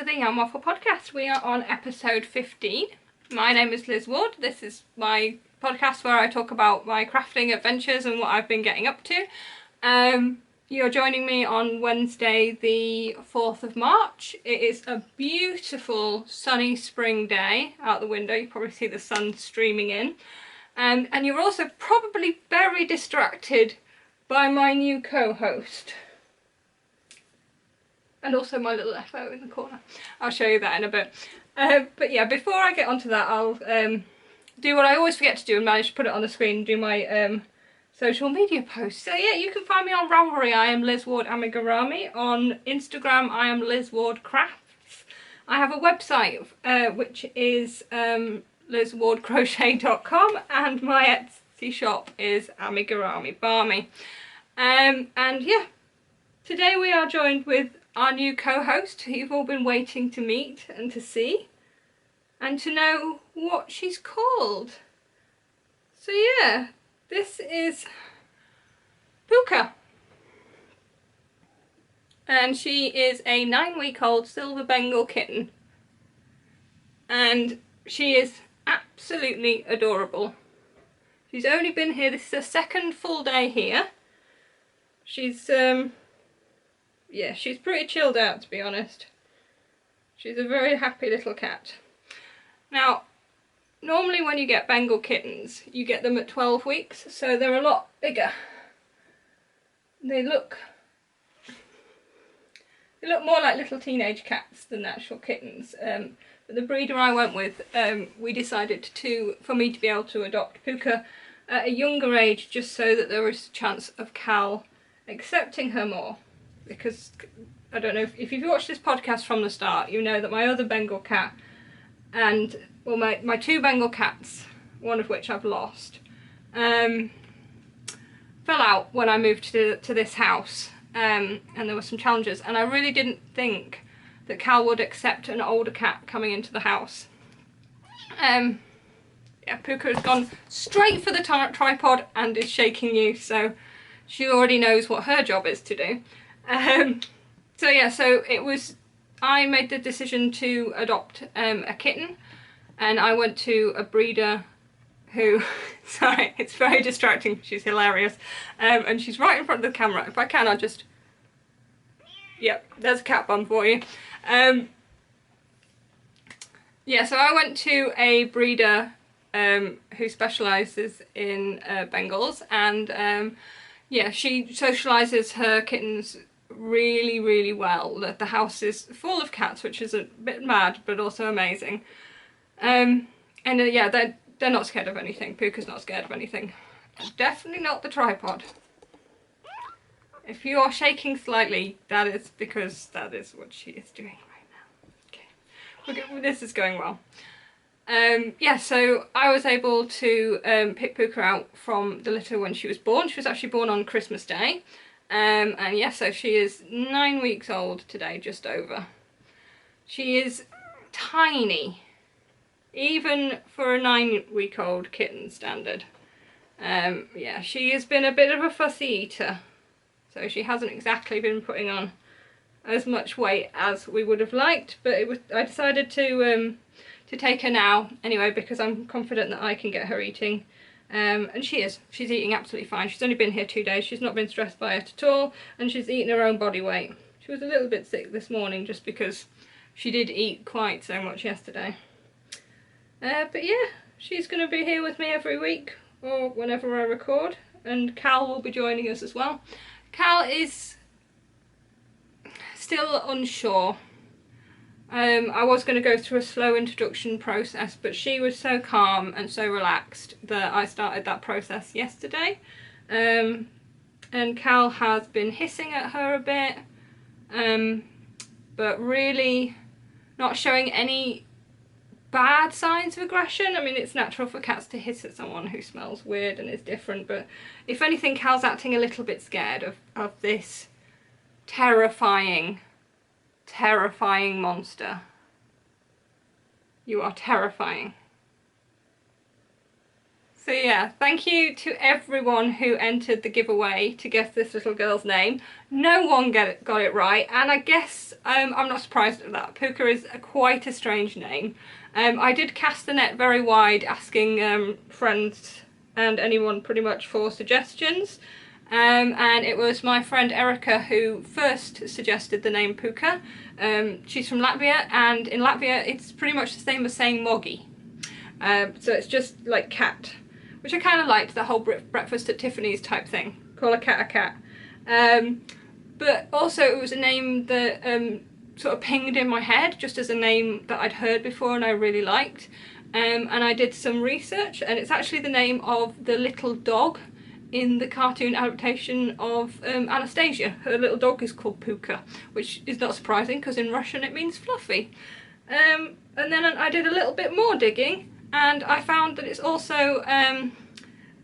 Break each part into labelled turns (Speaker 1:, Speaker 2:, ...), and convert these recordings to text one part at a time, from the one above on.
Speaker 1: the Yarn Waffle podcast. We are on episode 15. My name is Liz Ward. This is my podcast where I talk about my crafting adventures and what I've been getting up to. You're joining me on Wednesday the 4th of March. It is a beautiful sunny spring day out the window. You probably see the sun streaming in. And you're also probably very distracted by my new co-host. And also my little FO in the corner. I'll show you that in a bit. But yeah, before I get onto that, I'll do what I always forget to do and manage to put it on the screen and do my social media posts. So yeah, you can find me on Ravelry. I am Lizwardamigurumi. On Instagram, I am Lizwardcrafts. I have a website which is lizwardcrochet.com, and my Etsy shop is Amigurumi Barmy. And yeah, today we are joined with our new co-host, who you've all been waiting to meet and to see and to know what she's called. So yeah, this is Puka, and she is a 9-week-old silver Bengal kitten, and she is absolutely adorable. She's only been here, this is her second full day here. She's yeah, she's pretty chilled out, to be honest. She's a very happy little cat. Now, normally when you get Bengal kittens, you get them at 12 weeks, so they're a lot bigger. They look more like little teenage cats than actual kittens. But the breeder I went with, we decided for me to be able to adopt Puka at a younger age, just so that there was a chance of Cal accepting her more. Because, I don't know, if you've watched this podcast from the start, you know that my other Bengal cat and, well, my two Bengal cats, one of which I've lost, fell out when I moved to this house, and there were some challenges, and I really didn't think that Cal would accept an older cat coming into the house. Yeah, Puka has gone straight for the tripod and is shaking you, so she already knows what her job is to do. So yeah, so I made the decision to adopt a kitten, and I went to a breeder who, sorry, it's very distracting, she's hilarious, and she's right in front of the camera. If I can, I'll just, yep, there's a cat bum for you. Yeah, so I went to a breeder who specialises in Bengals, and yeah, she socialises her kittens really, really well. The house is full of cats, which is a bit mad, but also amazing. And yeah, they're not scared of anything. Puka's not scared of anything. Definitely not the tripod. If you are shaking slightly, that is because that is what she is doing right now. Okay, this is going well. Yeah, so I was able to pick Puka out from the litter when she was born. She was actually born on Christmas Day. And yeah, so she is 9 weeks old today, just over. She is tiny, even for a 9-week-old kitten standard. Yeah, she has been a bit of a fussy eater, so she hasn't exactly been putting on as much weight as we would have liked, but I decided to take her now anyway, because I'm confident that I can get her eating. And she's eating absolutely fine. She's only been here 2 days, she's not been stressed by it at all, and she's eaten her own body weight. She was a little bit sick this morning just because she did eat quite so much yesterday. But yeah, she's going to be here with me every week, or whenever I record, and Cal will be joining us as well. Cal is still unsure. I was going to go through a slow introduction process, but she was so calm and so relaxed that I started that process yesterday. And Cal has been hissing at her a bit, but really not showing any bad signs of aggression. I mean, it's natural for cats to hiss at someone who smells weird and is different, but if anything, Cal's acting a little bit scared of this terrifying monster. You are terrifying. So yeah, thank you to everyone who entered the giveaway to guess this little girl's name. No one got it right, and I guess I'm not surprised at that. Puka is quite a strange name. I did cast the net very wide, asking friends and anyone pretty much for suggestions. And it was my friend Erica who first suggested the name Puka. She's from Latvia, and in Latvia it's pretty much the same as saying Moggy. So it's just like cat, which I kind of liked, the whole breakfast at Tiffany's type thing. Call a cat a cat. But also it was a name that sort of pinged in my head just as a name that I'd heard before and I really liked. And I did some research, and it's actually the name of the little dog in the cartoon adaptation of Anastasia. Her little dog is called Puka, which is not surprising because in Russian it means fluffy. And then I did a little bit more digging, and I found that it's also,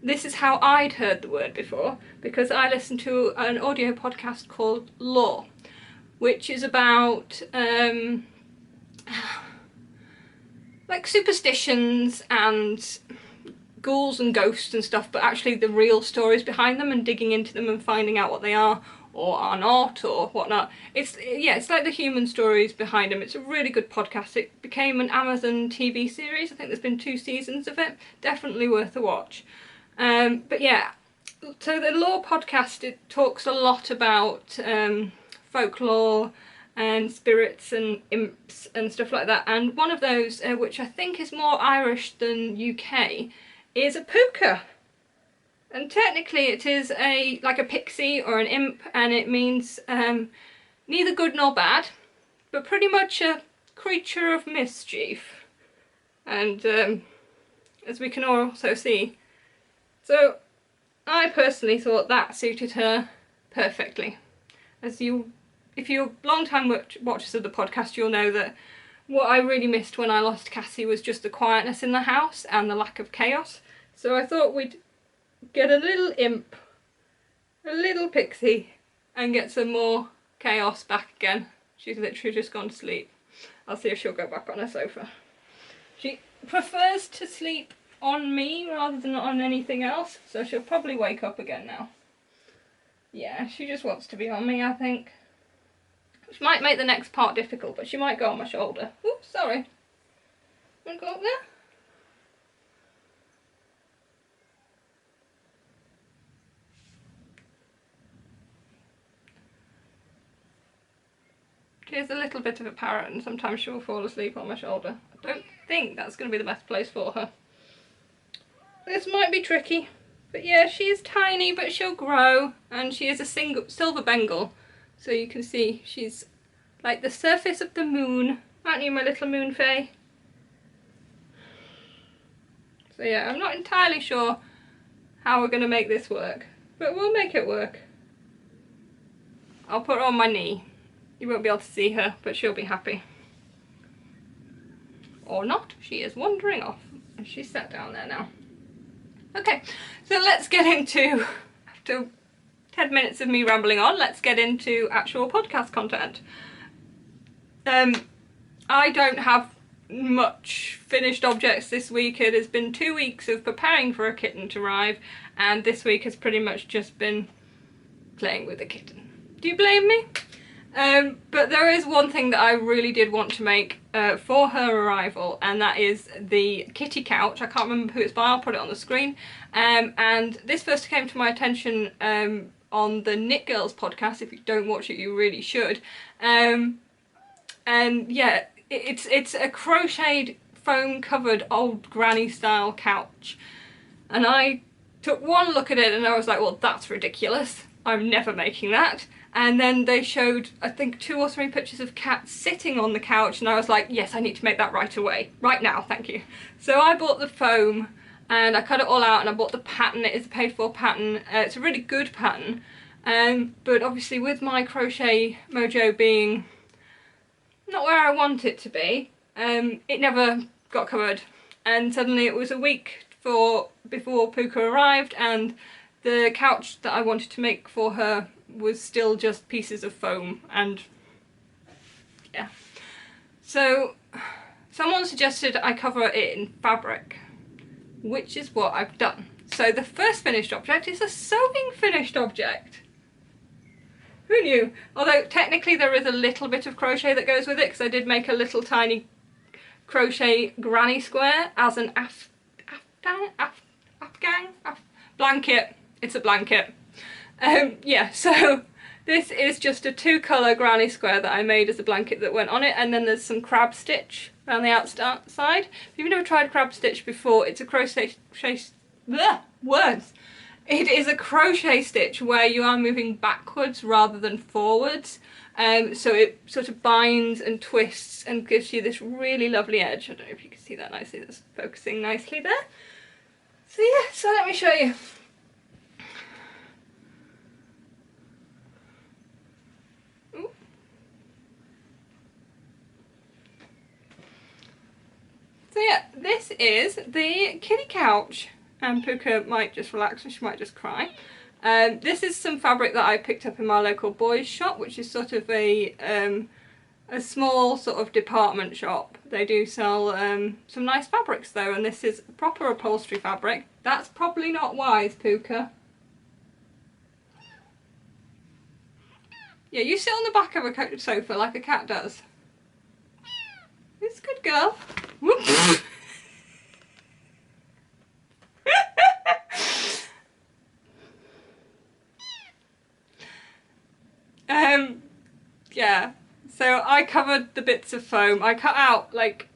Speaker 1: this is how I'd heard the word before, because I listened to an audio podcast called Law, which is about like superstitions and ghouls and ghosts and stuff, but actually the real stories behind them and digging into them and finding out what they are or are not or whatnot. It's like the human stories behind them. It's a really good podcast. It became an Amazon TV series. I think there's been 2 seasons of it. Definitely worth a watch. But yeah, so the Law podcast, it talks a lot about folklore and spirits and imps and stuff like that, and one of those, which I think is more Irish than UK, is a puka. And technically it is like a pixie or an imp, and it means neither good nor bad, but pretty much a creature of mischief. And as we can also see, so I personally thought that suited her perfectly. If you're long-time watchers of the podcast, you'll know that what I really missed when I lost Cassie was just the quietness in the house and the lack of chaos. So I thought we'd get a little imp, a little pixie, and get some more chaos back again. She's literally just gone to sleep. I'll see if she'll go back on her sofa. She prefers to sleep on me rather than on anything else, so she'll probably wake up again now. Yeah, she just wants to be on me, I think. Which might make the next part difficult, but she might go on my shoulder. Oops, sorry. Want to go up there? She's a little bit of a parrot, and sometimes she will fall asleep on my shoulder. I don't think that's going to be the best place for her. This might be tricky, but yeah, she is tiny, but she'll grow, and she is a silver Bengal. So you can see she's like the surface of the moon. Aren't you, my little moon fae? So yeah, I'm not entirely sure how we're going to make this work, but we'll make it work. I'll put her on my knee. You won't be able to see her, but she'll be happy. Or not, she is wandering off. And she's sat down there now. Okay, so let's get into, after 10 minutes of me rambling on, let's get into actual podcast content. I don't have much finished objects this week. It has been 2 weeks of preparing for a kitten to arrive, and this week has pretty much just been playing with the kitten. Do you blame me? But there is one thing that I really did want to make for her arrival, and that is the kitty couch. I can't remember who it's by, I'll put it on the screen. And this first came to my attention on the Knit Girls podcast. If you don't watch it, you really should. And yeah, it's a crocheted, foam covered old granny style couch. And I took one look at it and I was like, well, that's ridiculous. I'm never making that. And then they showed, I think, 2 or 3 pictures of cats sitting on the couch, and I was like, yes, I need to make that right away. Right now, thank you. So I bought the foam, and I cut it all out, and I bought the pattern. It is a paid-for pattern. It's a really good pattern. But obviously with my crochet mojo being not where I want it to be, it never got covered. And suddenly it was a week before Puka arrived, and the couch that I wanted to make for her was still just pieces of foam, and yeah. So someone suggested I cover it in fabric, which is what I've done. So the first finished object is a sewing finished object. Who knew? Although technically there is a little bit of crochet that goes with it, because I did make a little tiny crochet granny square as an blanket. It's a blanket. Yeah, so this is just a 2-colour granny square that I made as a blanket that went on it, and then there's some crab stitch around the outside. If you've never tried crab stitch before, it's a words. It is a crochet stitch where you are moving backwards rather than forwards. So it sort of binds and twists and gives you this really lovely edge. I don't know if you can see that nicely, that's focusing nicely there. So yeah, so let me show you. Ooh. So yeah, this is the kitty couch. And Puka might just relax and she might just cry. This is some fabric that I picked up in my local boys shop, which is sort of a small sort of department shop. They do sell some nice fabrics though, and this is proper upholstery fabric. That's probably not wise, Puka. Yeah, you sit on the back of a sofa like a cat does. It's a good girl. Whoops. Yeah, so I covered the bits of foam. I cut out like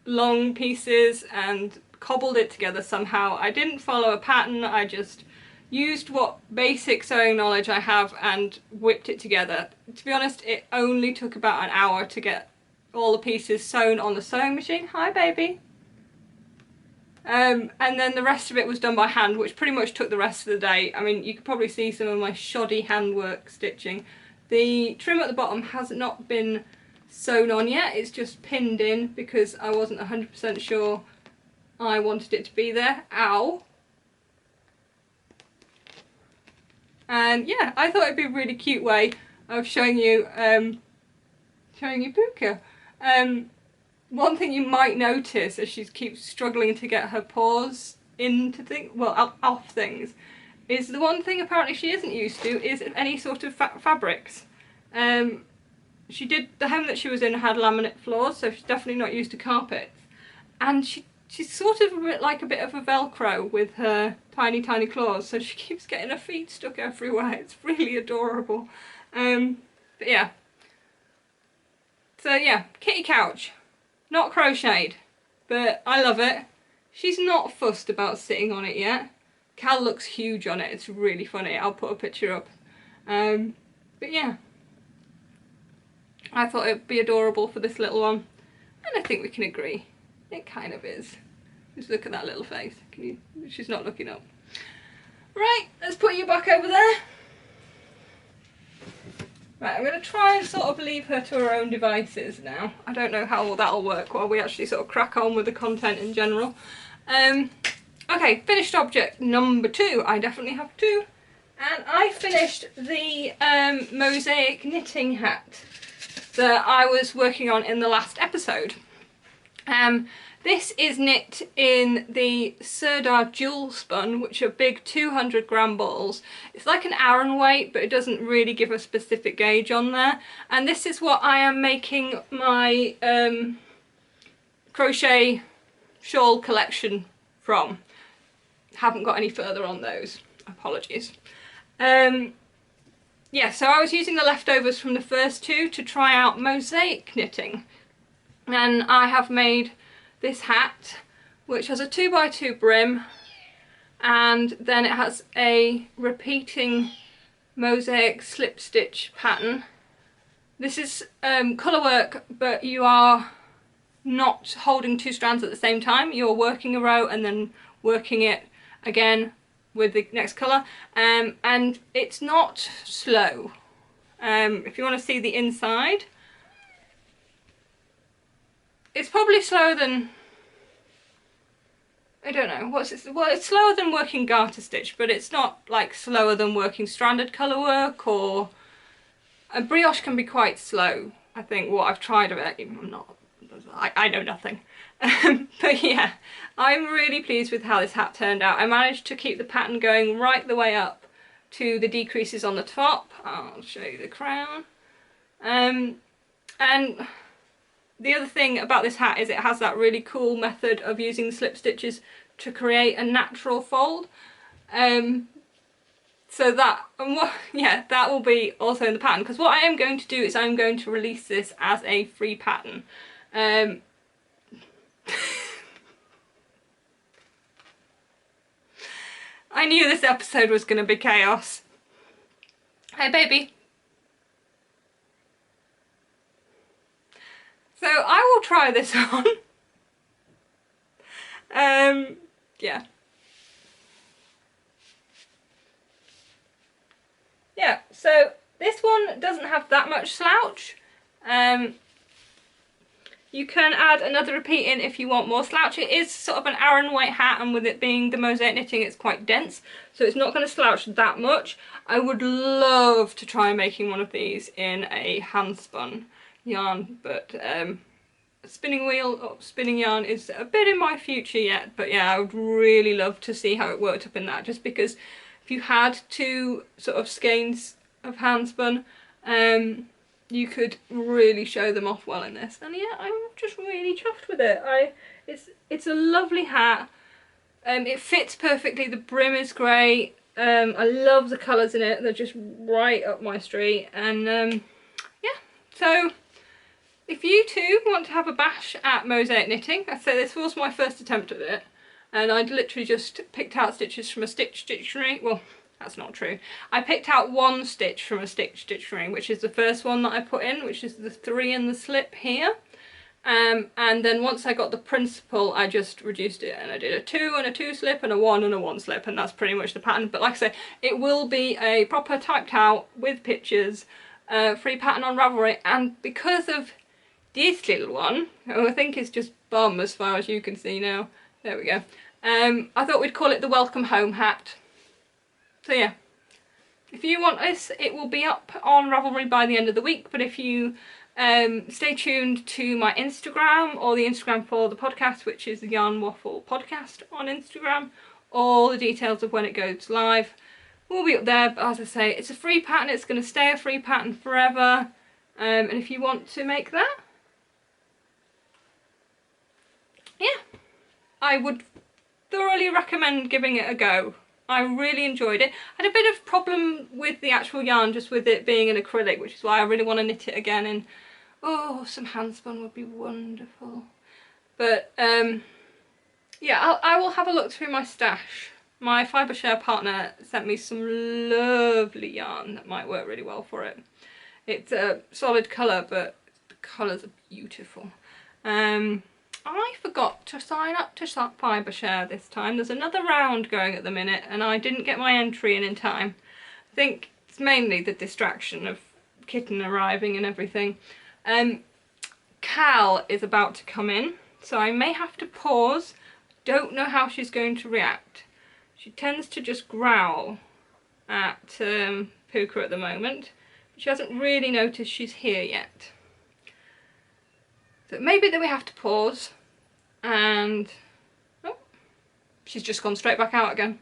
Speaker 1: long pieces and cobbled it together somehow. I didn't follow a pattern, I just used what basic sewing knowledge I have and whipped it together. To be honest, it only took about an hour to get all the pieces sewn on the sewing machine. Hi baby! And then the rest of it was done by hand, which pretty much took the rest of the day. I mean, you could probably see some of my shoddy handwork stitching. The trim at the bottom has not been sewn on yet, it's just pinned in because I wasn't 100% sure I wanted it to be there. Ow! And yeah, I thought it'd be a really cute way of showing you Puka. One thing you might notice as she keeps struggling to get her paws into things, well, off things, is the one thing apparently she isn't used to is any sort of fabrics. She did, the home that she was in had laminate floors, so she's definitely not used to carpets. And she's sort of like a bit of a Velcro with her tiny claws, so she keeps getting her feet stuck everywhere. It's really adorable. But yeah. So yeah, kitty couch. Not crocheted, but I love it. She's not fussed about sitting on it yet. Cal looks huge on it, it's really funny. I'll put a picture up. But yeah, I thought it'd be adorable for this little one, and I think we can agree. It kind of is. Just look at that little face. Can you? She's not looking up. Right, let's put you back over there. Right, I'm going to try and sort of leave her to her own devices now. I don't know how that'll work while we actually sort of crack on with the content in general. Okay, finished object number 2. I definitely have 2. And I finished the Mosaic knitting hat that I was working on in the last episode. This is knit in the Sirdar Jewel Spun, which are big 200-gram balls. It's like an Aran weight, but it doesn't really give a specific gauge on there. And this is what I am making my crochet shawl collection from. Haven't got any further on those. Apologies. Yeah, so I was using the leftovers from the first 2 to try out mosaic knitting. And I have made this hat, which has a 2x2 brim, and then it has a repeating mosaic slip stitch pattern. This is colour work, but you are not holding 2 strands at the same time. You're working a row and then working it again with the next colour, and it's not slow. If you want to see the inside, it's probably slower than, I don't know, well, it's slower than working garter stitch, but it's not like slower than working stranded colour work, or a brioche can be quite slow. I think what I've tried of it, I know nothing. But yeah, I'm really pleased with how this hat turned out. I managed to keep the pattern going right the way up to the decreases on the top. I'll show you the crown. And the other thing about this hat is it has that really cool method of using slip stitches to create a natural fold. So that, yeah, that will be also in the pattern, because what I am going to do is I'm going to release this as a free pattern. I knew this episode was going to be chaos. Hey baby. So I will try this on. Yeah. Yeah, so this one doesn't have that much slouch. You can add another repeat in if you want more slouch. It is sort of an Aran white hat, and with it being the mosaic knitting, it's quite dense, so it's not going to slouch that much. I would love to try making one of these in a hand spun yarn, but spinning wheel or spinning yarn is a bit in my future yet. But yeah, I would really love to see how it worked up in that, just because if you had two sort of skeins of hand spun, you could really show them off well in this. And yeah, I'm just really chuffed with it. It's a lovely hat. It fits perfectly. The brim is great. I love the colours in it. They're just right up my street. And yeah, so if you too want to have a bash at mosaic knitting, I say this was my first attempt at it, and I'd literally just picked out stitches from a stitch dictionary. Well, that's not true. I picked out one stitch from a stitch dictionary, which is the first one that I put in, which is the 3 in the slip here. And then once I got the principle, I just reduced it, and I did a 2 and a 2 slip and a 1 and a 1 slip, and that's pretty much the pattern. But like I say, it will be a proper typed out with pictures free pattern on Ravelry, and because of this little one, who I think is just bum as far as you can see now, there we go, I thought we'd call it the Welcome Home hat. So yeah, if you want this, it will be up on Ravelry by the end of the week, but if you stay tuned to my Instagram, or the Instagram for the podcast, which is the Yarn Waffle Podcast on Instagram, all the details of when it goes live will be up there. But as I say, it's a free pattern, it's going to stay a free pattern forever, and if you want to make that, yeah, I would thoroughly recommend giving it a go. I really enjoyed it. I had a bit of problem with the actual yarn, just with it being an acrylic, which is why I really want to knit it again in, oh, some hand spun would be wonderful. But yeah, I will have a look through my stash. My fibre share partner sent me some lovely yarn that might work really well for it. It's a solid colour, but the colours are beautiful. I forgot to sign up to fibre share this time. There's another round going at the minute, and I didn't get my entry in time. I think it's mainly the distraction of Kitten arriving and everything. Cal is about to come in, so I may have to pause. Don't know how she's going to react. She tends to just growl at Puka at the moment. She hasn't really noticed she's here yet. So maybe that we have to pause, and oh, she's just gone straight back out again.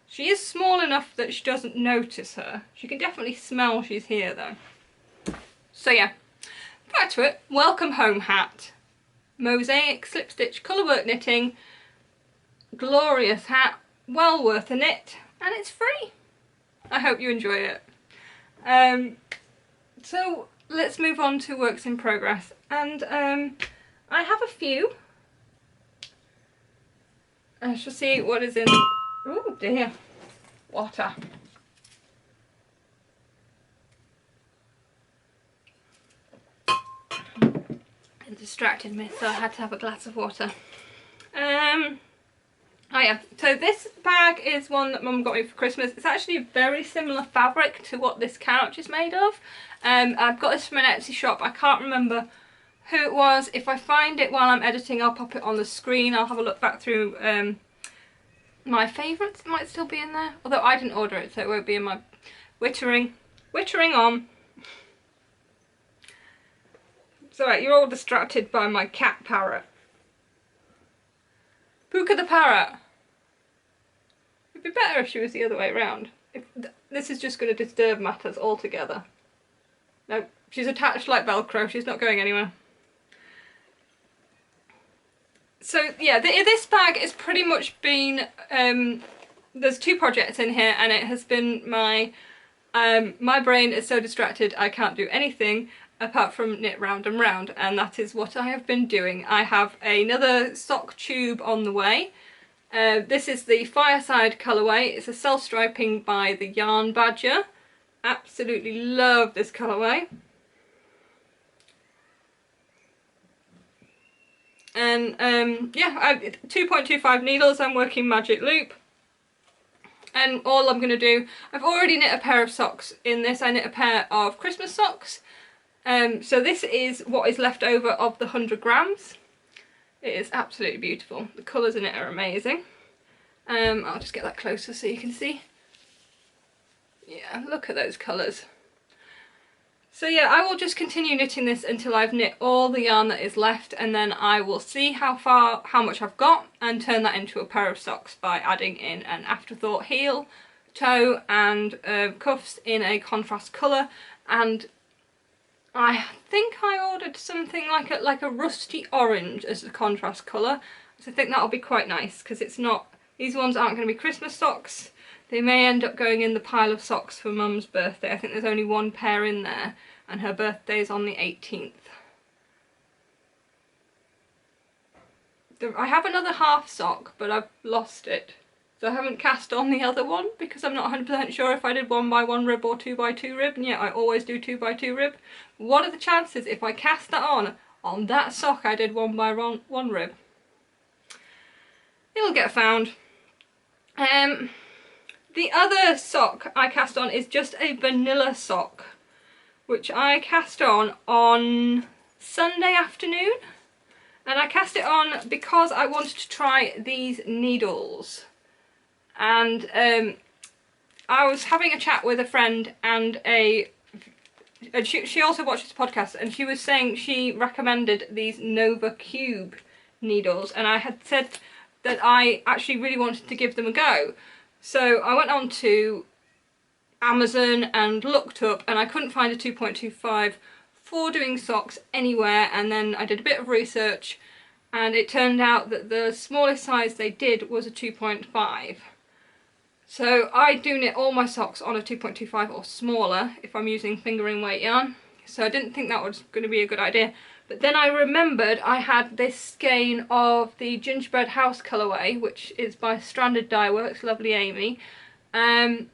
Speaker 1: She is small enough that she doesn't notice her. She can definitely smell she's here though. So yeah, back to it. Welcome home hat. Mosaic slip stitch colourwork knitting. Glorious hat. Well worth a knit, and it's free. I hope you enjoy it. So let's move on to works in progress, and I have a few. I shall see what is in. Oh dear, water. It distracted me, so I had to have a glass of water. Oh yeah, so this bag is one that Mum got me for Christmas. It's actually a very similar fabric to what this couch is made of. I've got this from an Etsy shop. I can't remember who it was. If I find it while I'm editing, I'll pop it on the screen. I'll have a look back through my favourites. It might still be in there, although I didn't order it, so it won't be in my wittering on. It's alright, you're all distracted by my cat parrot. Puka the parrot. It'd be better if she was the other way around. This is just going to disturb matters altogether. No, she's attached like Velcro, she's not going anywhere. So yeah, this bag has pretty much been, there's 2 projects in here, and it has been my brain is so distracted I can't do anything apart from knit round and round, and that is what I have been doing. I have another sock tube on the way. This is the Fireside colourway. It's a self-striping by the Yarn Badger. Absolutely love this colourway. And yeah, 2.25 needles, I'm working magic loop. And all I'm going to do, I've already knit a pair of socks in this. I knit a pair of Christmas socks. So this is what is left over of the 100 grams. It is absolutely beautiful. The colours in it are amazing. I'll just get that closer so you can see. Yeah, look at those colours. So yeah, I will just continue knitting this until I've knit all the yarn that is left, and then I will see how much I've got and turn that into a pair of socks by adding in an afterthought heel, toe and cuffs in a contrast colour. And I think I ordered something like a rusty orange as a contrast colour, so I think that'll be quite nice, because it's not, these ones aren't going to be Christmas socks. They may end up going in the pile of socks for Mum's birthday. I think there's only 1 pair in there, and her birthday is on the 18th. I have another half sock, but I've lost it. So I haven't cast on the other one because I'm not 100% sure if I did 1x1 rib or 2x2 rib, and yet I always do 2x2 rib. What are the chances if I cast that on that sock I did 1x1 rib? It'll get found. The other sock I cast on is just a vanilla sock, which I cast on Sunday afternoon. And I cast it on because I wanted to try these needles. And I was having a chat with a friend, and she also watches the podcast, and she was saying she recommended these Nova Cube needles, and I had said that I actually really wanted to give them a go. So I went on to Amazon and looked up, and I couldn't find a 2.25 for doing socks anywhere, and then I did a bit of research, and it turned out that the smallest size they did was a 2.5. So I do knit all my socks on a 2.25 or smaller if I'm using fingering weight yarn, so I didn't think that was going to be a good idea. But then I remembered I had this skein of the Gingerbread House colourway, which is by Stranded Dye Works, lovely Amy, and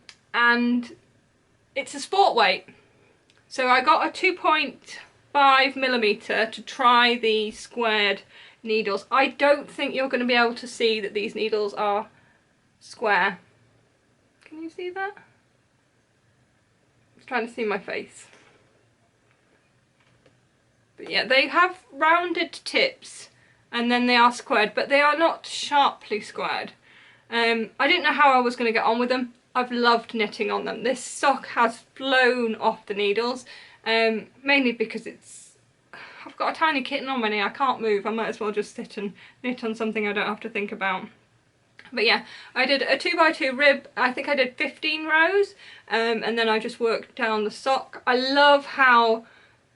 Speaker 1: it's a sport weight. So I got a 2.5mm to try the squared needles. I don't think you're going to be able to see that these needles are square. Can you see that? I was trying to see my face. But yeah, they have rounded tips and then they are squared, but they are not sharply squared. I didn't know how I was going to get on with them. I've loved knitting on them. This sock has flown off the needles, mainly because I've got a tiny kitten on my knee, I can't move, I might as well just sit and knit on something I don't have to think about. But yeah, I did a 2x2 rib, I think I did 15 rows, and then I just worked down the sock. I love how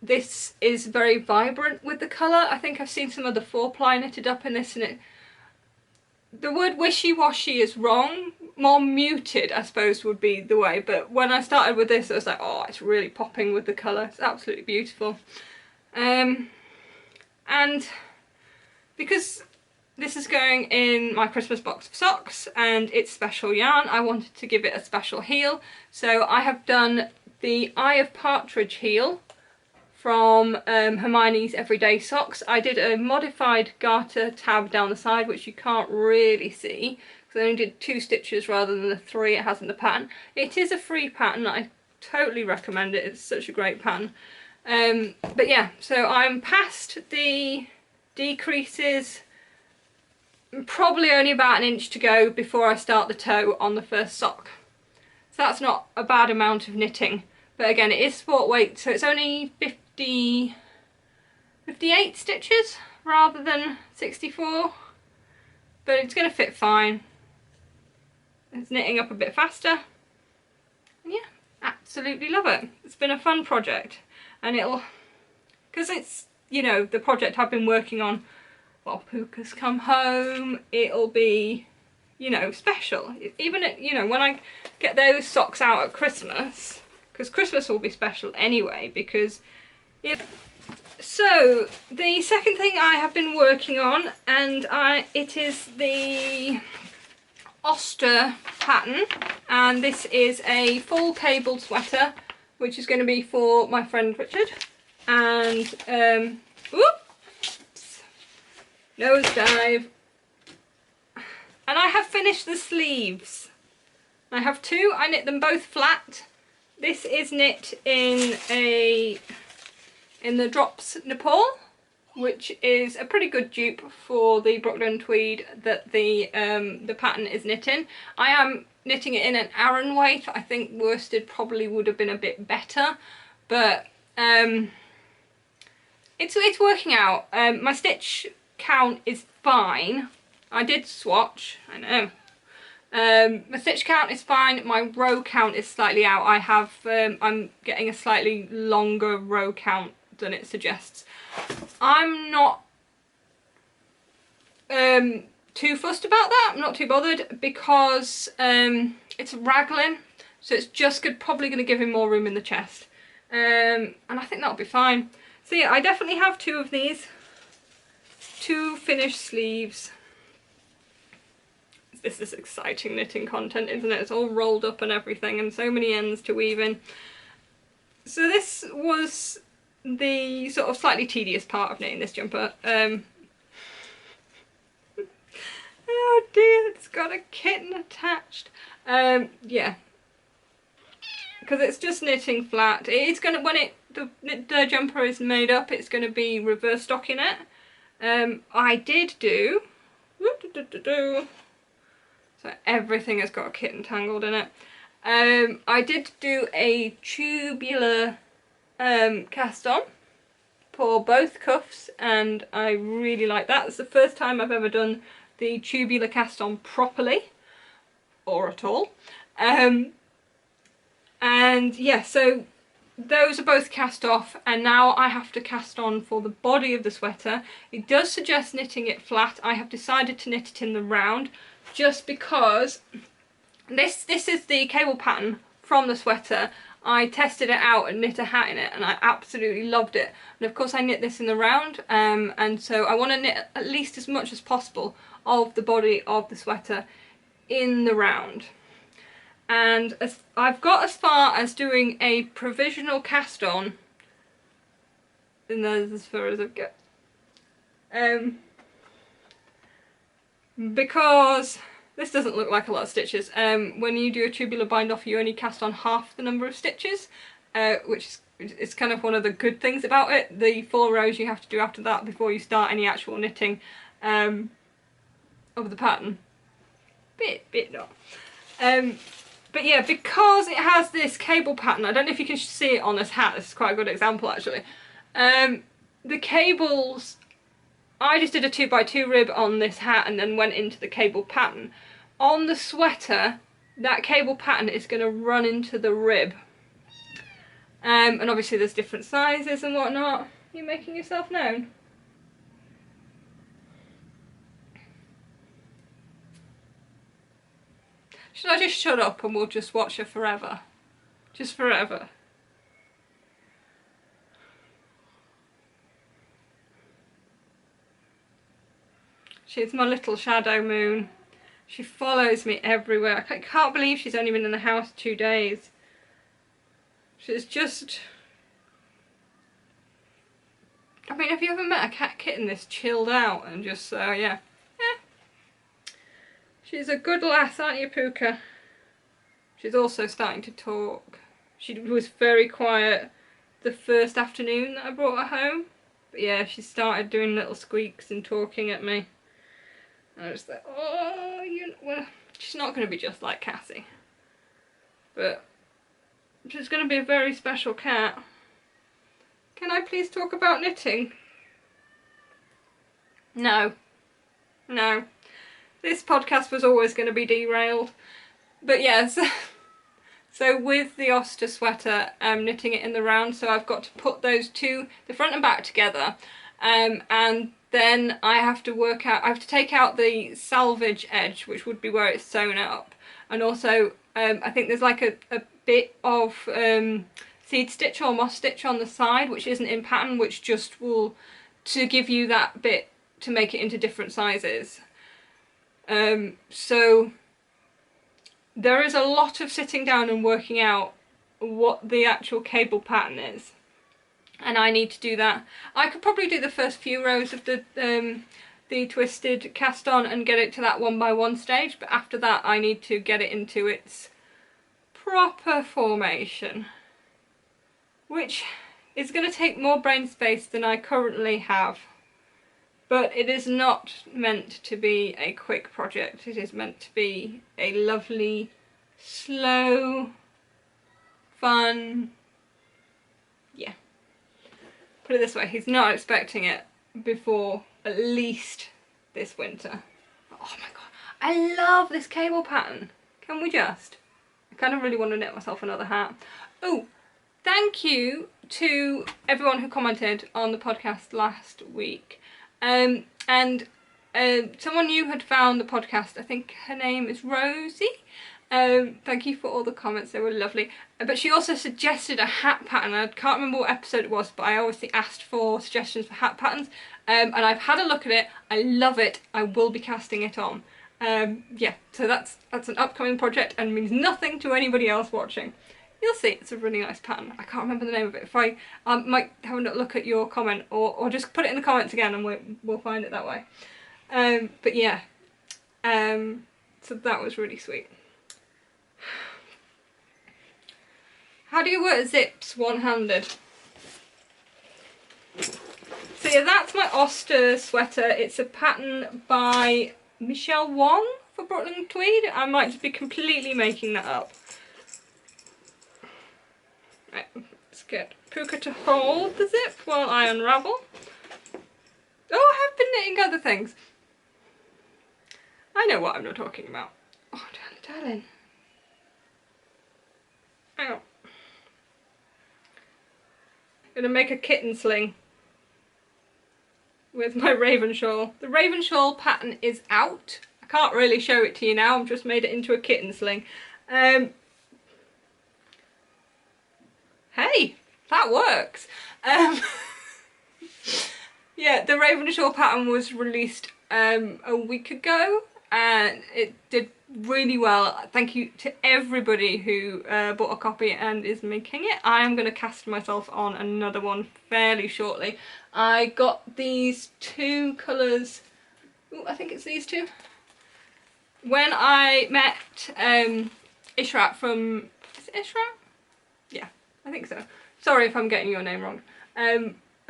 Speaker 1: this is very vibrant with the colour. I think I've seen some of the 4-ply knitted up in this, and the word wishy-washy is wrong. More muted, I suppose, would be the way, but when I started with this I was like, oh, it's really popping with the colour. It's absolutely beautiful. And because this is going in my Christmas box of socks and it's special yarn, I wanted to give it a special heel. So I have done the Eye of Partridge heel from Hermione's Everyday Socks. I did a modified garter tab down the side, which you can't really see because I only did 2 stitches rather than the 3 it has in the pattern. It is a free pattern, I totally recommend it, it's such a great pattern. But yeah, so I'm past the decreases, probably only about an inch to go before I start the toe on the first sock. So that's not a bad amount of knitting, but again it is sport weight, so it's only 50, 58 stitches rather than 64, but it's going to fit fine. It's knitting up a bit faster, and yeah, absolutely love it. It's been a fun project, and it'll, because it's, you know, the project I've been working on while Puka's come home, it'll be, you know, special. Even at, you know, when I get those socks out at Christmas, because Christmas will be special anyway, because so the second thing I have been working on, and it is the Auster pattern, and this is a full cabled sweater, which is going to be for my friend Richard. And whoops, nosedive. And I have finished the sleeves. I have two. I knit them both flat. This is knit in the Drops Nepal, which is a pretty good dupe for the Brooklyn tweed that the pattern is knit in. I am knitting it in an Aran weight. I think worsted probably would have been a bit better, but it's working out. My stitch count is fine. I did swatch, I know. My stitch count is fine. My row count is slightly out. I'm getting a slightly longer row count than it suggests. I'm not too fussed about that. I'm not too bothered, because it's raglan, so it's just probably going to give him more room in the chest, and I think that'll be fine. So yeah, I definitely have two of these, two finished sleeves. This is exciting knitting content, isn't it? It's all rolled up and everything, and so many ends to weave in. So this was the sort of slightly tedious part of knitting this jumper. Oh dear, it's got a kitten attached. Yeah, because it's just knitting flat. It's gonna, when the jumper is made up, it's going to be reverse stocking it. I did do, so everything has got a kitten tangled in it. I did do a tubular cast on for both cuffs, and I really like that. It's the first time I've ever done the tubular cast on properly, or at all. And yeah, so those are both cast off, and now I have to cast on for the body of the sweater. It does suggest knitting it flat. I have decided to knit it in the round, just because this is the cable pattern from the sweater. I tested it out and knit a hat in it, and I absolutely loved it. And of course I knit this in the round, and so I want to knit at least as much as possible of the body of the sweater in the round. And I've got as far as doing a provisional cast on, and that's as far as I've got. Because this doesn't look like a lot of stitches. When you do a tubular bind off, you only cast on half the number of stitches, which is kind of one of the good things about it. The 4 rows you have to do after that before you start any actual knitting of the pattern. Bit not. But yeah, because it has this cable pattern, I don't know if you can see it on this hat, this is quite a good example actually. The cables, I just did a 2x2 rib on this hat and then went into the cable pattern. On the sweater, that cable pattern is going to run into the rib. And obviously there's different sizes and whatnot. You're making yourself known. Should I just shut up and we'll just watch her forever? Just forever. She's my little shadow moon. She follows me everywhere. I can't believe she's only been in the house 2 days. She's just... I mean, have you ever met a cat kitten this chilled out and just, yeah. She's a good lass, aren't you, Puka? She's also starting to talk. She was very quiet the first afternoon that I brought her home. But yeah, she started doing little squeaks and talking at me. And I was like, oh, well, she's not going to be just like Cassie. But she's going to be a very special cat. Can I please talk about knitting? No. No. This podcast was always going to be derailed. But yes, so with the Auster sweater, I'm knitting it in the round, so I've got to put those two, the front and back, together, and then I have to take out the salvage edge, which would be where it's sewn up, and also I think there's like a bit of seed stitch or moss stitch on the side, which isn't in pattern, which just will, to give you that bit to make it into different sizes. So there is a lot of sitting down and working out what the actual cable pattern is, and I need to do that. I could probably do the first few rows of the twisted cast on and get it to that 1x1 stage, but after that I need to get it into its proper formation, which is going to take more brain space than I currently have. But it is not meant to be a quick project. It is meant to be a lovely, slow, fun, yeah. Put it this way, he's not expecting it before at least this winter. Oh my god, I love this cable pattern. Can we just? I kind of really want to knit myself another hat. Oh, thank you to everyone who commented on the podcast last week. And someone new had found the podcast. I think her name is Rosie. Thank you for all the comments, they were lovely. But she also suggested a hat pattern. I can't remember what episode it was, but I obviously asked for suggestions for hat patterns. And I've had a look at it. I love it. I will be casting it on. Yeah, so that's an upcoming project and means nothing to anybody else watching. You'll see, it's a really nice pattern. I can't remember the name of it. If I might have a look at your comment, or just put it in the comments again and we'll find it that way. But yeah, so that was really sweet. How do you work zips one-handed? So yeah, that's my Auster sweater. It's a pattern by Michelle Wong for Brooklyn Tweed. I might just be completely making that up. Right, let's get Puka to hold the zip while I unravel. Oh, I have been knitting other things. I know what I'm not talking about. Oh, darling. Hang on. I'm gonna make a kitten sling with my raven shawl. The raven shawl pattern is out. I can't really show it to you now. I've just made it into a kitten sling. Hey, that works. Yeah, the raven shawl pattern was released a week ago and it did really well. Thank you to everybody who bought a copy and is making it. I am going to cast myself on another one fairly shortly. I got these two colours, ooh, I think it's these two, when I met Ishrat from, is it Ishrat? Yeah, I think so. Sorry if I'm getting your name wrong.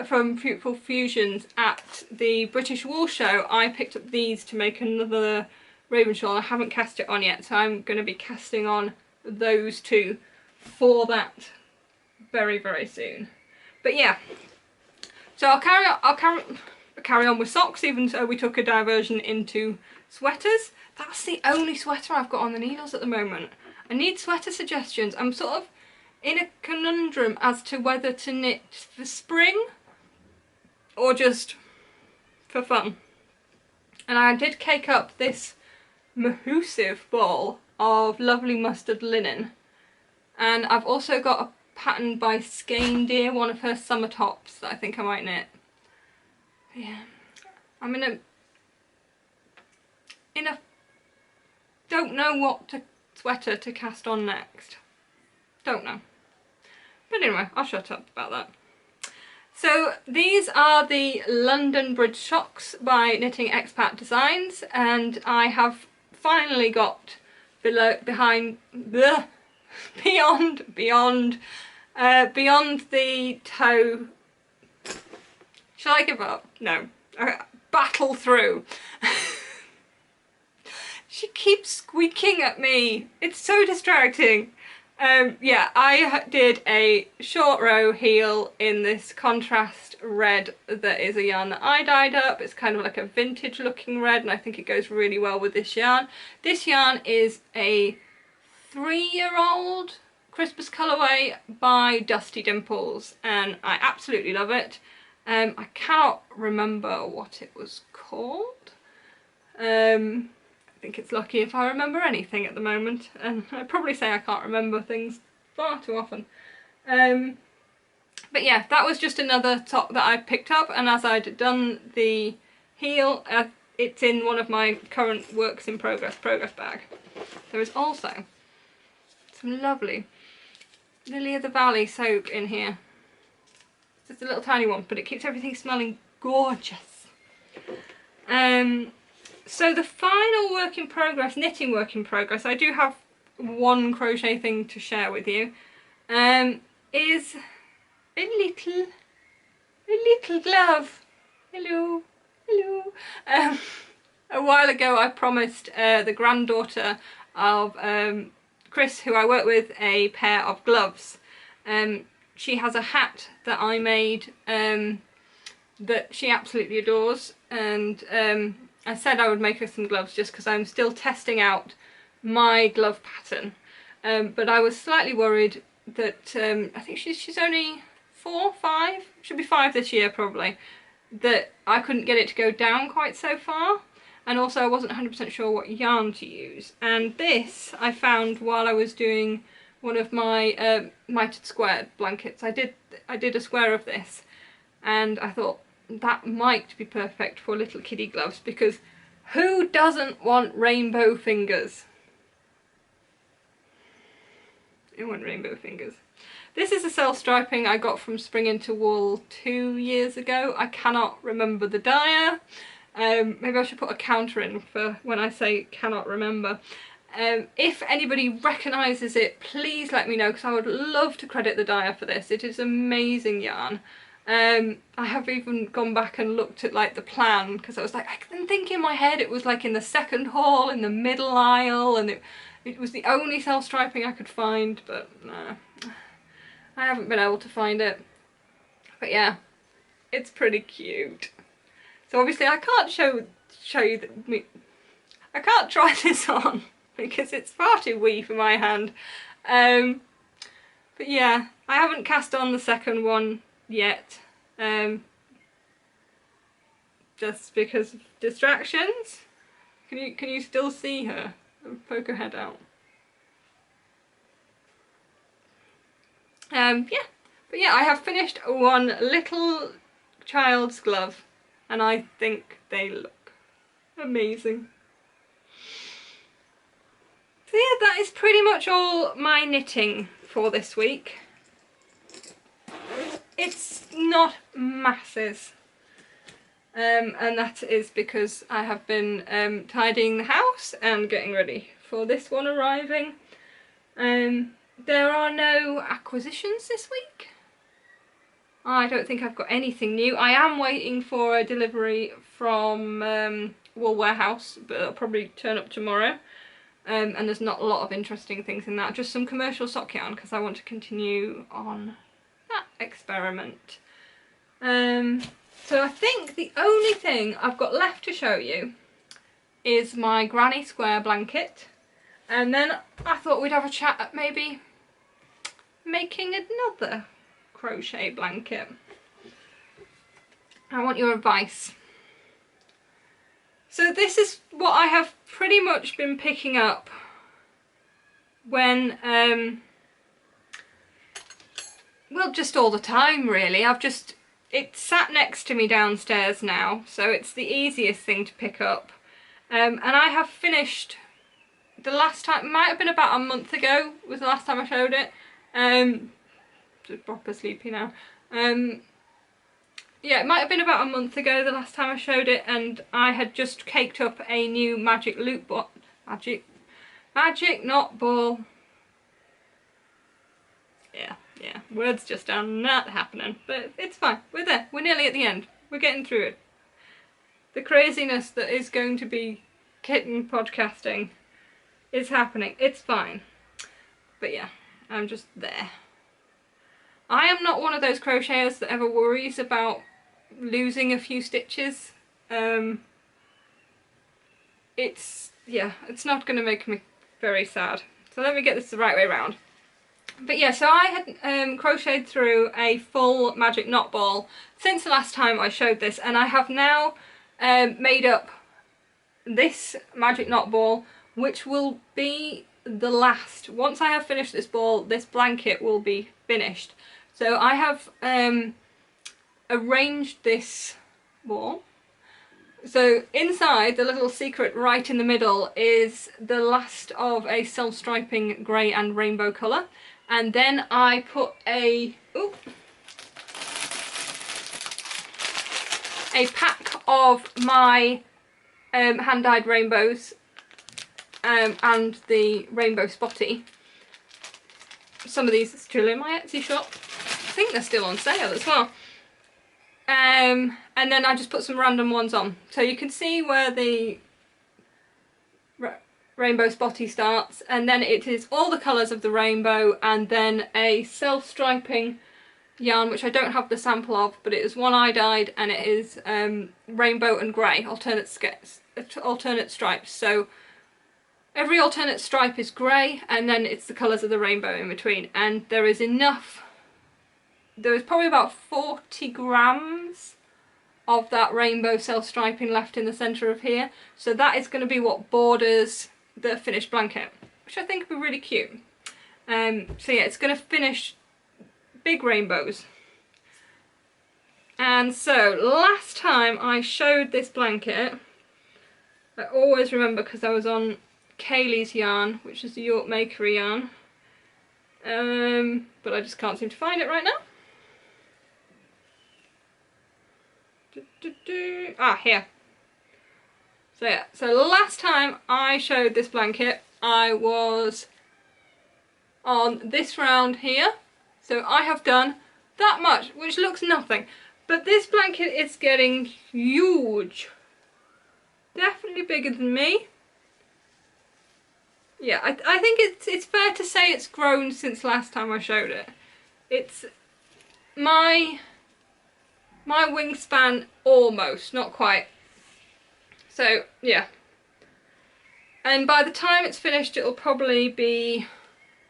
Speaker 1: From Fruitful Fusions at the British Wool Show, I picked up these to make another raven shawl. I haven't cast it on yet, so I'm going to be casting on those two for that very, very soon. But yeah, so I'll carry on with socks, even though we took a diversion into sweaters. That's the only sweater I've got on the needles at the moment. I need sweater suggestions. I'm sort of in a conundrum as to whether to knit for spring or just for fun. And I did cake up this massive ball of lovely mustard linen, and I've also got a pattern by Skein Deer, one of her summer tops that I think I might knit. But yeah, I'm in a don't know what sweater to cast on next. Don't know. But anyway, I'll shut up about that. So these are the London Bridge socks by Knitting Expat Designs, and I have finally got beyond the toe. Shall I give up? No. Battle through. She keeps squeaking at me. It's so distracting. Yeah, I did a short row heel in this contrast red that is a yarn that I dyed up. It's kind of like a vintage looking red, and I think it goes really well with this yarn. This yarn is a 3-year-old Christmas colourway by Dusty Dimples, and I absolutely love it. I cannot remember what it was called. I think it's lucky if I remember anything at the moment, and I probably say I can't remember things far too often. But yeah, that was just another top that I picked up, and as I'd done the heel, it's in one of my current works in progress bag. There is also some lovely Lily of the Valley soap in here. It's just a little tiny one, but it keeps everything smelling gorgeous. So the final work in progress, knitting work in progress, I do have one crochet thing to share with you, is a little glove. Hello, hello. A while ago I promised the granddaughter of Chris, who I work with, a pair of gloves. She has a hat that I made that she absolutely adores, and I said I would make her some gloves just because I'm still testing out my glove pattern. But I was slightly worried that, I think she's only 4, 5, should be 5 this year probably, that I couldn't get it to go down quite so far. And also I wasn't 100% sure what yarn to use. And this I found while I was doing one of my mitered square blankets. I did a square of this, and I thought that might be perfect for little kiddie gloves, because who doesn't want rainbow fingers? I want rainbow fingers. This is a self-striping I got from Spring Into Wool 2 years ago. I cannot remember the dyer. Maybe I should put a counter in for when I say cannot remember. If anybody recognises it, please let me know, because I would love to credit the dyer for this. It is amazing yarn. I have even gone back and looked at like the plan, because I was like, I can think in my head it was like in the second haul, in the middle aisle, and it was the only self-striping I could find, but no, I haven't been able to find it. But yeah, it's pretty cute. So obviously I can't show you I can't try this on because it's far too wee for my hand. But yeah, I haven't cast on the second one yet, just because of distractions. Can you still see her? Poke her head out. Yeah, but yeah, I have finished one little child's glove, and I think they look amazing. So yeah, that is pretty much all my knitting for this week. It's not masses, and that is because I have been tidying the house and getting ready for this one arriving. There are no acquisitions this week. I don't think I've got anything new. I am waiting for a delivery from Wool Warehouse, but it'll probably turn up tomorrow. And there's not a lot of interesting things in that, just some commercial sock yarn, because I want to continue on that experiment. So I think the only thing I've got left to show you is my granny square blanket, and then I thought we'd have a chat at maybe making another crochet blanket. I want your advice. So this is what I have pretty much been picking up when, well, just all the time really. It's sat next to me downstairs now, so it's the easiest thing to pick up. And I have finished, the last time, it might have been about a month ago, was the last time I showed it. Just proper sleepy now. Yeah, it might have been about a month ago the last time I showed it, and I had just caked up a new magic loop ball. Magic knot ball. Yeah, words just are not happening, but it's fine. We're there. We're nearly at the end. We're getting through it. The craziness that is going to be kitten podcasting is happening. It's fine. But yeah, I'm just there. I am not one of those crocheters that ever worries about losing a few stitches. It's not going to make me very sad. So let me get this the right way around. But yeah, so I had crocheted through a full magic knot ball since the last time I showed this, and I have now made up this magic knot ball, which will be the last. Once I have finished this ball, this blanket will be finished. So I have arranged this ball. So inside, the little secret right in the middle is the last of a self-striping grey and rainbow colour. And then I put a pack of my hand-dyed rainbows and the rainbow spotty. Some of these are still in my Etsy shop. I think they're still on sale as well. And then I just put some random ones on. So you can see where the rainbow spotty starts, and then it is all the colours of the rainbow, and then a self-striping yarn, which I don't have the sample of, but it is one I dyed, and it is rainbow and grey, alternate stripes. So every alternate stripe is grey, and then it's the colours of the rainbow in between, and there is enough. There is probably about 40 grams of that rainbow self-striping left in the centre of here, so that is going to be what borders the finished blanket, which I think will be really cute. So yeah, it's going to finish big rainbows. And so last time I showed this blanket, I always remember because I was on Kaylee's yarn, which is the York Makery yarn, but I just can't seem to find it right now. Ah, here. So yeah, so last time I showed this blanket, I was on this round here. So I have done that much, which looks nothing. But this blanket is getting huge. Definitely bigger than me. Yeah, I think it's fair to say it's grown since last time I showed it. It's my wingspan almost, not quite. So yeah, and by the time it's finished it'll probably be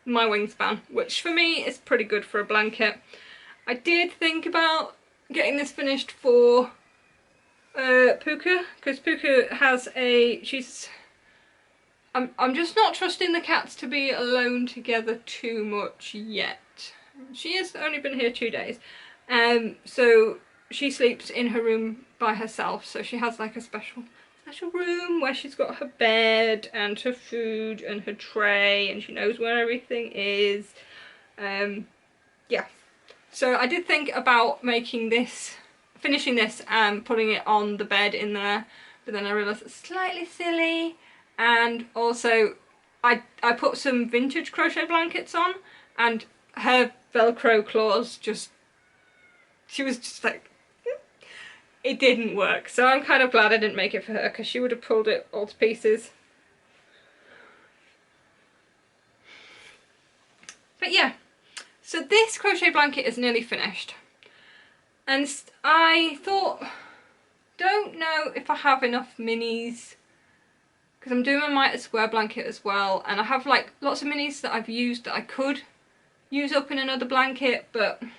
Speaker 1: my wingspan, which for me is pretty good for a blanket. I did think about getting this finished for Puka, because Puka has I'm just not trusting the cats to be alone together too much yet. She has only been here 2 days, so she sleeps in her room by herself, so she has like a special room where she's got her bed and her food and her tray, and she knows where everything is. Yeah, so I did think about finishing this and putting it on the bed in there, but then I realised it's slightly silly, and also I put some vintage crochet blankets on, and her Velcro claws she was just like, it didn't work. So I'm kind of glad I didn't make it for her, because she would have pulled it all to pieces. But yeah, so this crochet blanket is nearly finished. And I thought, don't know if I have enough minis, because I'm doing my miter square blanket as well, and I have like lots of minis that I've used that I could use up in another blanket, but I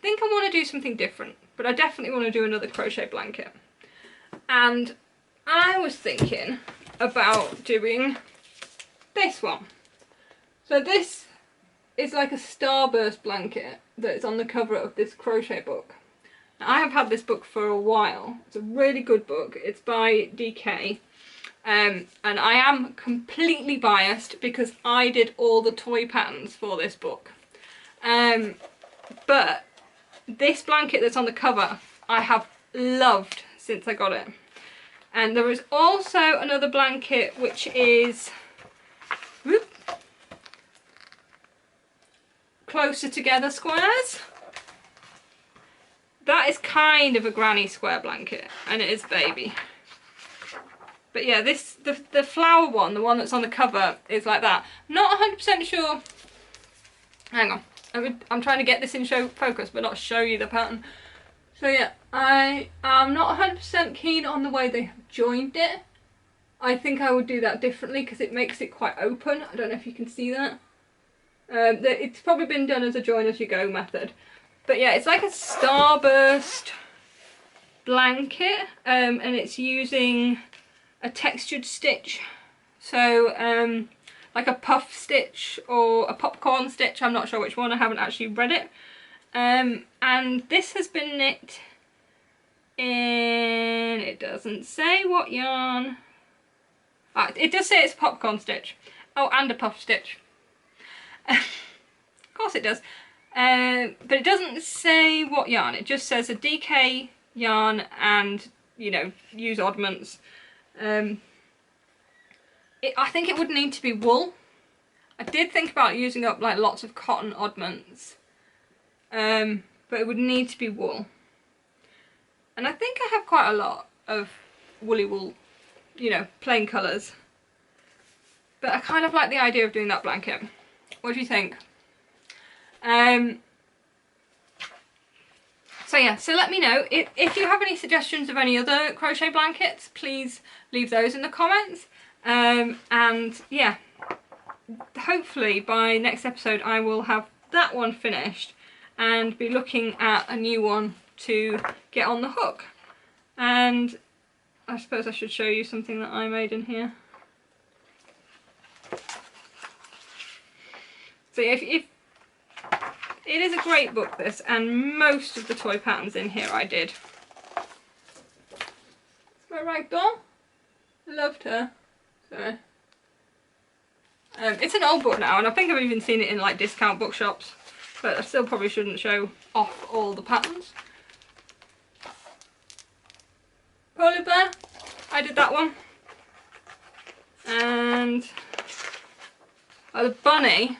Speaker 1: think I want to do something different. But I definitely want to do another crochet blanket. And I was thinking about doing this one. So this is like a starburst blanket that is on the cover of this crochet book. Now, I have had this book for a while. It's a really good book. It's by DK. And I am completely biased because I did all the toy patterns for this book. But this blanket that's on the cover I have loved since I got it. And there is also another blanket which is closer together squares. That is kind of a granny square blanket, and it is baby. But yeah, the flower one, the one that's on the cover, is like that. Not 100% sure Hang on, I'm trying to get this in show focus but not show you the pattern. So yeah, I am not 100% keen on the way they have joined it. I think I would do that differently because it makes it quite open. I don't know if you can see that. It's probably been done as a join as you go method. But yeah, it's like a starburst blanket, and it's using a textured stitch. So like a puff stitch or a popcorn stitch, I'm not sure which one, I haven't actually read it. And this has been knit in, it doesn't say what yarn. It does say it's a popcorn stitch. Oh, and a puff stitch. Of course it does. But it doesn't say what yarn, it just says a DK yarn and, you know, use oddments. I think it would need to be wool. I did think about using up like lots of cotton oddments, but it would need to be wool. And I think I have quite a lot of woolly wool, you know, plain colours. But I kind of like the idea of doing that blanket. What do you think? So yeah, so let me know. If you have any suggestions of any other crochet blankets, please leave those in the comments. And yeah, hopefully by next episode I will have that one finished and be looking at a new one to get on the hook. And I suppose I should show you something that I made in here. So if it is a great book, this, and most of the toy patterns in here I did. It's my ragdoll. I loved her. So it's an old book now, and I think I've even seen it in like discount bookshops, but I still probably shouldn't show off all the patterns. Polar bear, I did that one. And the bunny,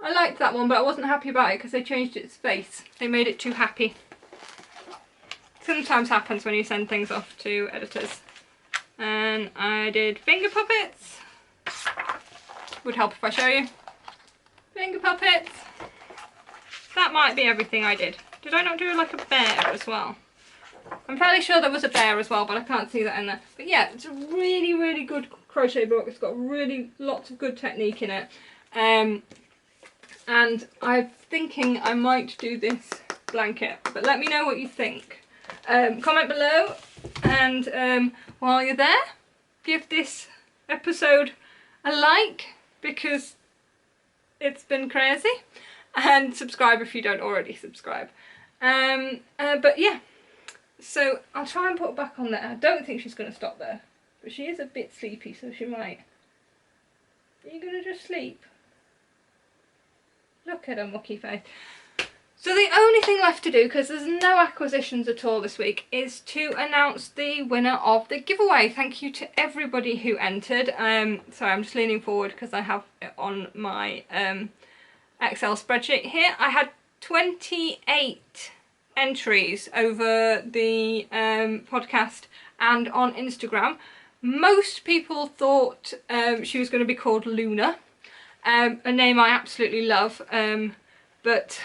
Speaker 1: I liked that one, but I wasn't happy about it because they changed its face. They made it too happy. Sometimes happens when you send things off to editors. And I did finger puppets. Would help if I show you. Finger puppets. That might be everything I did. Did I not do like a bear as well? I'm fairly sure there was a bear as well, but I can't see that in there. But yeah, it's a really, really good crochet book. It's got really lots of good technique in it. And I'm thinking I might do this blanket, but let me know what you think. Comment below, and while you're there, give this episode a like because it's been crazy, and subscribe if you don't already subscribe. But yeah, so I'll try and put her back on there. I don't think she's going to stop there, but she is a bit sleepy, so she might. Are you going to just sleep? Look at her mucky face. So the only thing left to do, because there's no acquisitions at all this week, is to announce the winner of the giveaway. Thank you to everybody who entered. Sorry, I'm just leaning forward because I have it on my Excel spreadsheet here. I had 28 entries over the podcast and on Instagram. Most people thought she was going to be called Luna. A name I absolutely love, but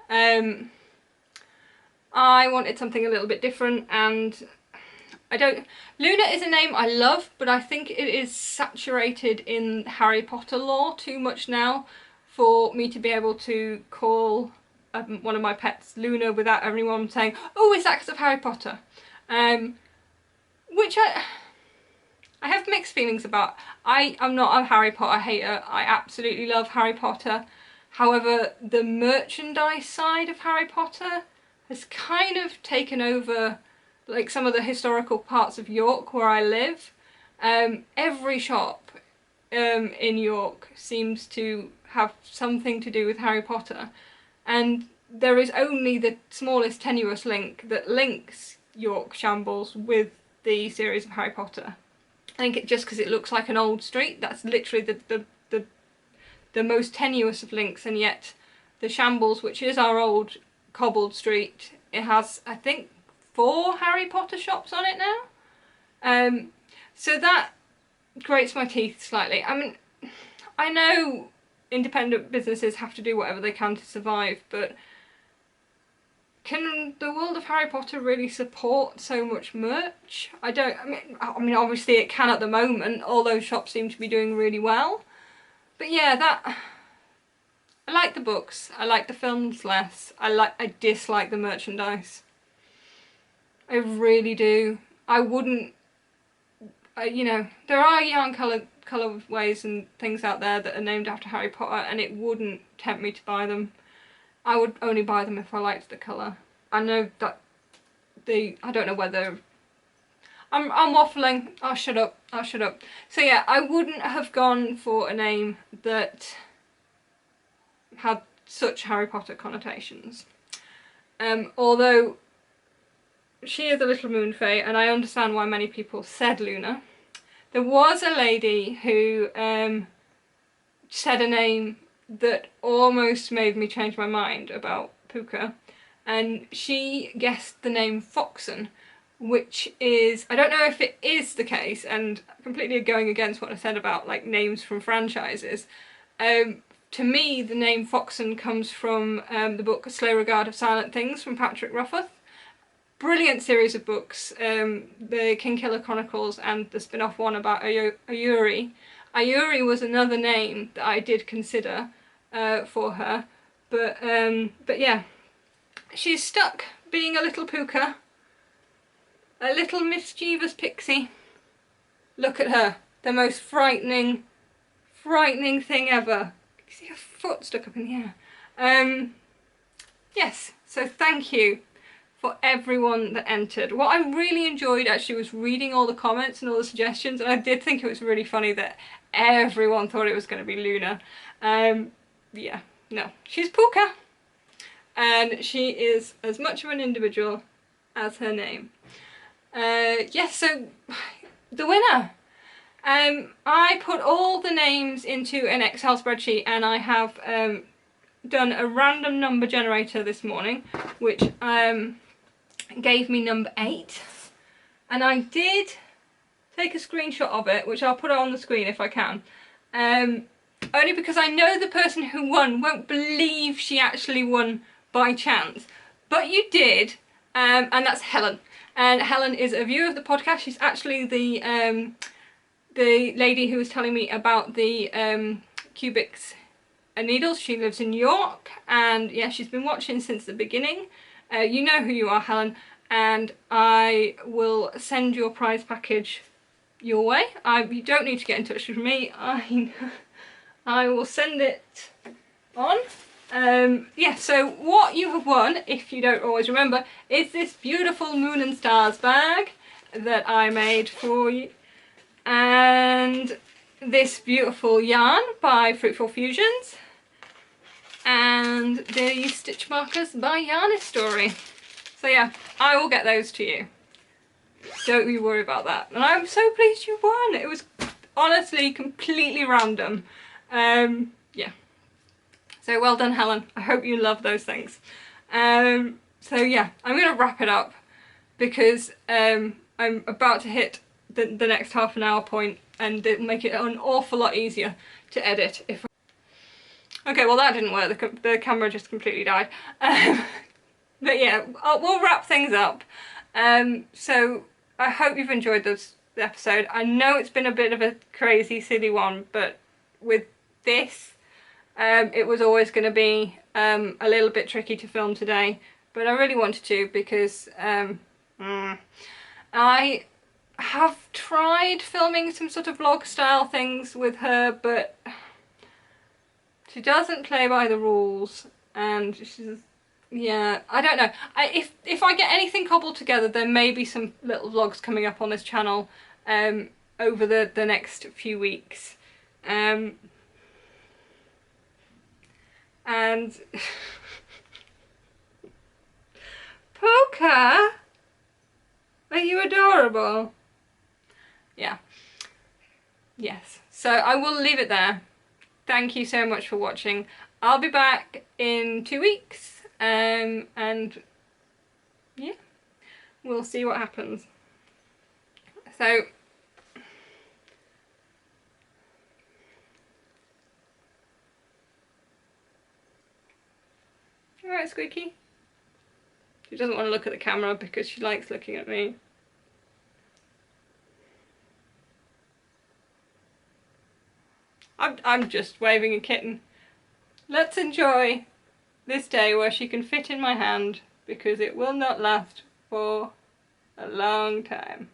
Speaker 1: I wanted something a little bit different, and Luna is a name I love, but I think it is saturated in Harry Potter lore too much now for me to be able to call one of my pets Luna without everyone saying, oh, is that because of Harry Potter? Which I have mixed feelings about. I am not a Harry Potter hater. I absolutely love Harry Potter. However, the merchandise side of Harry Potter has kind of taken over like some of the historical parts of York where I live. Every shop in York seems to have something to do with Harry Potter, and there is only the smallest tenuous link that links York Shambles with the series of Harry Potter. I think it's just because it looks like an old street. That's literally the most tenuous of links, and yet the Shambles, which is our old cobbled street, it has, I think, 4 Harry Potter shops on it now. So that grates my teeth slightly. I mean, I know independent businesses have to do whatever they can to survive, but can the world of Harry Potter really support so much merch? I mean obviously it can at the moment, all those shops seem to be doing really well. But yeah, I like the books, I like the films less, I dislike the merchandise. I really do. I wouldn't, you know, there are yarn colourways and things out there that are named after Harry Potter, and it wouldn't tempt me to buy them. I would only buy them if I liked the colour. I know that I don't know whether, I'm waffling, I'll shut up. So yeah, I wouldn't have gone for a name that had such Harry Potter connotations. Although she is a little moon fae, and I understand why many people said Luna. There was a lady who said a name that almost made me change my mind about Puka, and she guessed the name Foxen, which is, I don't know if it is the case, and completely going against what I said about like names from franchises. To me, the name Foxen comes from the book A Slow Regard of Silent Things from Patrick Rothfuss. Brilliant series of books, the Kingkiller Chronicles and the spin-off one about Ayuri. Ayuri was another name that I did consider for her, but yeah, she's stuck being a little Puka, a little mischievous pixie. Look at her, the most frightening thing ever. You see her foot stuck up in the air. Yes, so thank you for everyone that entered. What I really enjoyed actually was reading all the comments and all the suggestions, and I did think it was really funny that everyone thought it was going to be Luna. Yeah, no, she's Puka, and she is as much of an individual as her name. Yes, so the winner. I put all the names into an Excel spreadsheet, and I have done a random number generator this morning, which gave me number 8, and I did take a screenshot of it, which I'll put on the screen if I can, only because I know the person who won won't believe she actually won by chance, but you did, and that's Helen. And Helen is a viewer of the podcast. She's actually the lady who was telling me about the cubics and needles. She lives in New York, and yeah, she's been watching since the beginning. You know who you are, Helen, and I will send your prize package your way. You don't need to get in touch with me. I will send it on. Yeah, so what you have won, if you don't always remember, is this beautiful Moon and Stars bag that I made for you, and this beautiful yarn by Fruitful Fusions, and the stitch markers by Yarn Story. So yeah, I will get those to you. Don't you worry about that. And I'm so pleased you won. It was honestly completely random. Yeah. So well done, Helen. I hope you love those things. So yeah, I'm going to wrap it up because I'm about to hit the next half an hour point, and it'll make it an awful lot easier to edit. Okay, well that didn't work. The camera just completely died. But yeah, we'll wrap things up. So I hope you've enjoyed the episode. I know it's been a bit of a crazy, silly one, but with this, it was always going to be a little bit tricky to film today, but I really wanted to because I have tried filming some sort of vlog style things with her, but she doesn't play by the rules, and she's, yeah, I don't know. If I get anything cobbled together, there may be some little vlogs coming up on this channel over the next few weeks. And Puka, are you adorable? Yeah. Yes. So I will leave it there. Thank you so much for watching. I'll be back in 2 weeks. And yeah, we'll see what happens. So Alright, Squeaky? She doesn't want to look at the camera because she likes looking at me. I'm just waving a kitten. Let's enjoy this day where she can fit in my hand, because it will not last for a long time.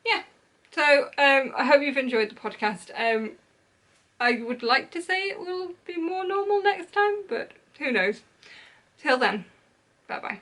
Speaker 1: Yeah, so I hope you've enjoyed the podcast. I would like to say it will be more normal next time, but who knows. Till then, bye bye.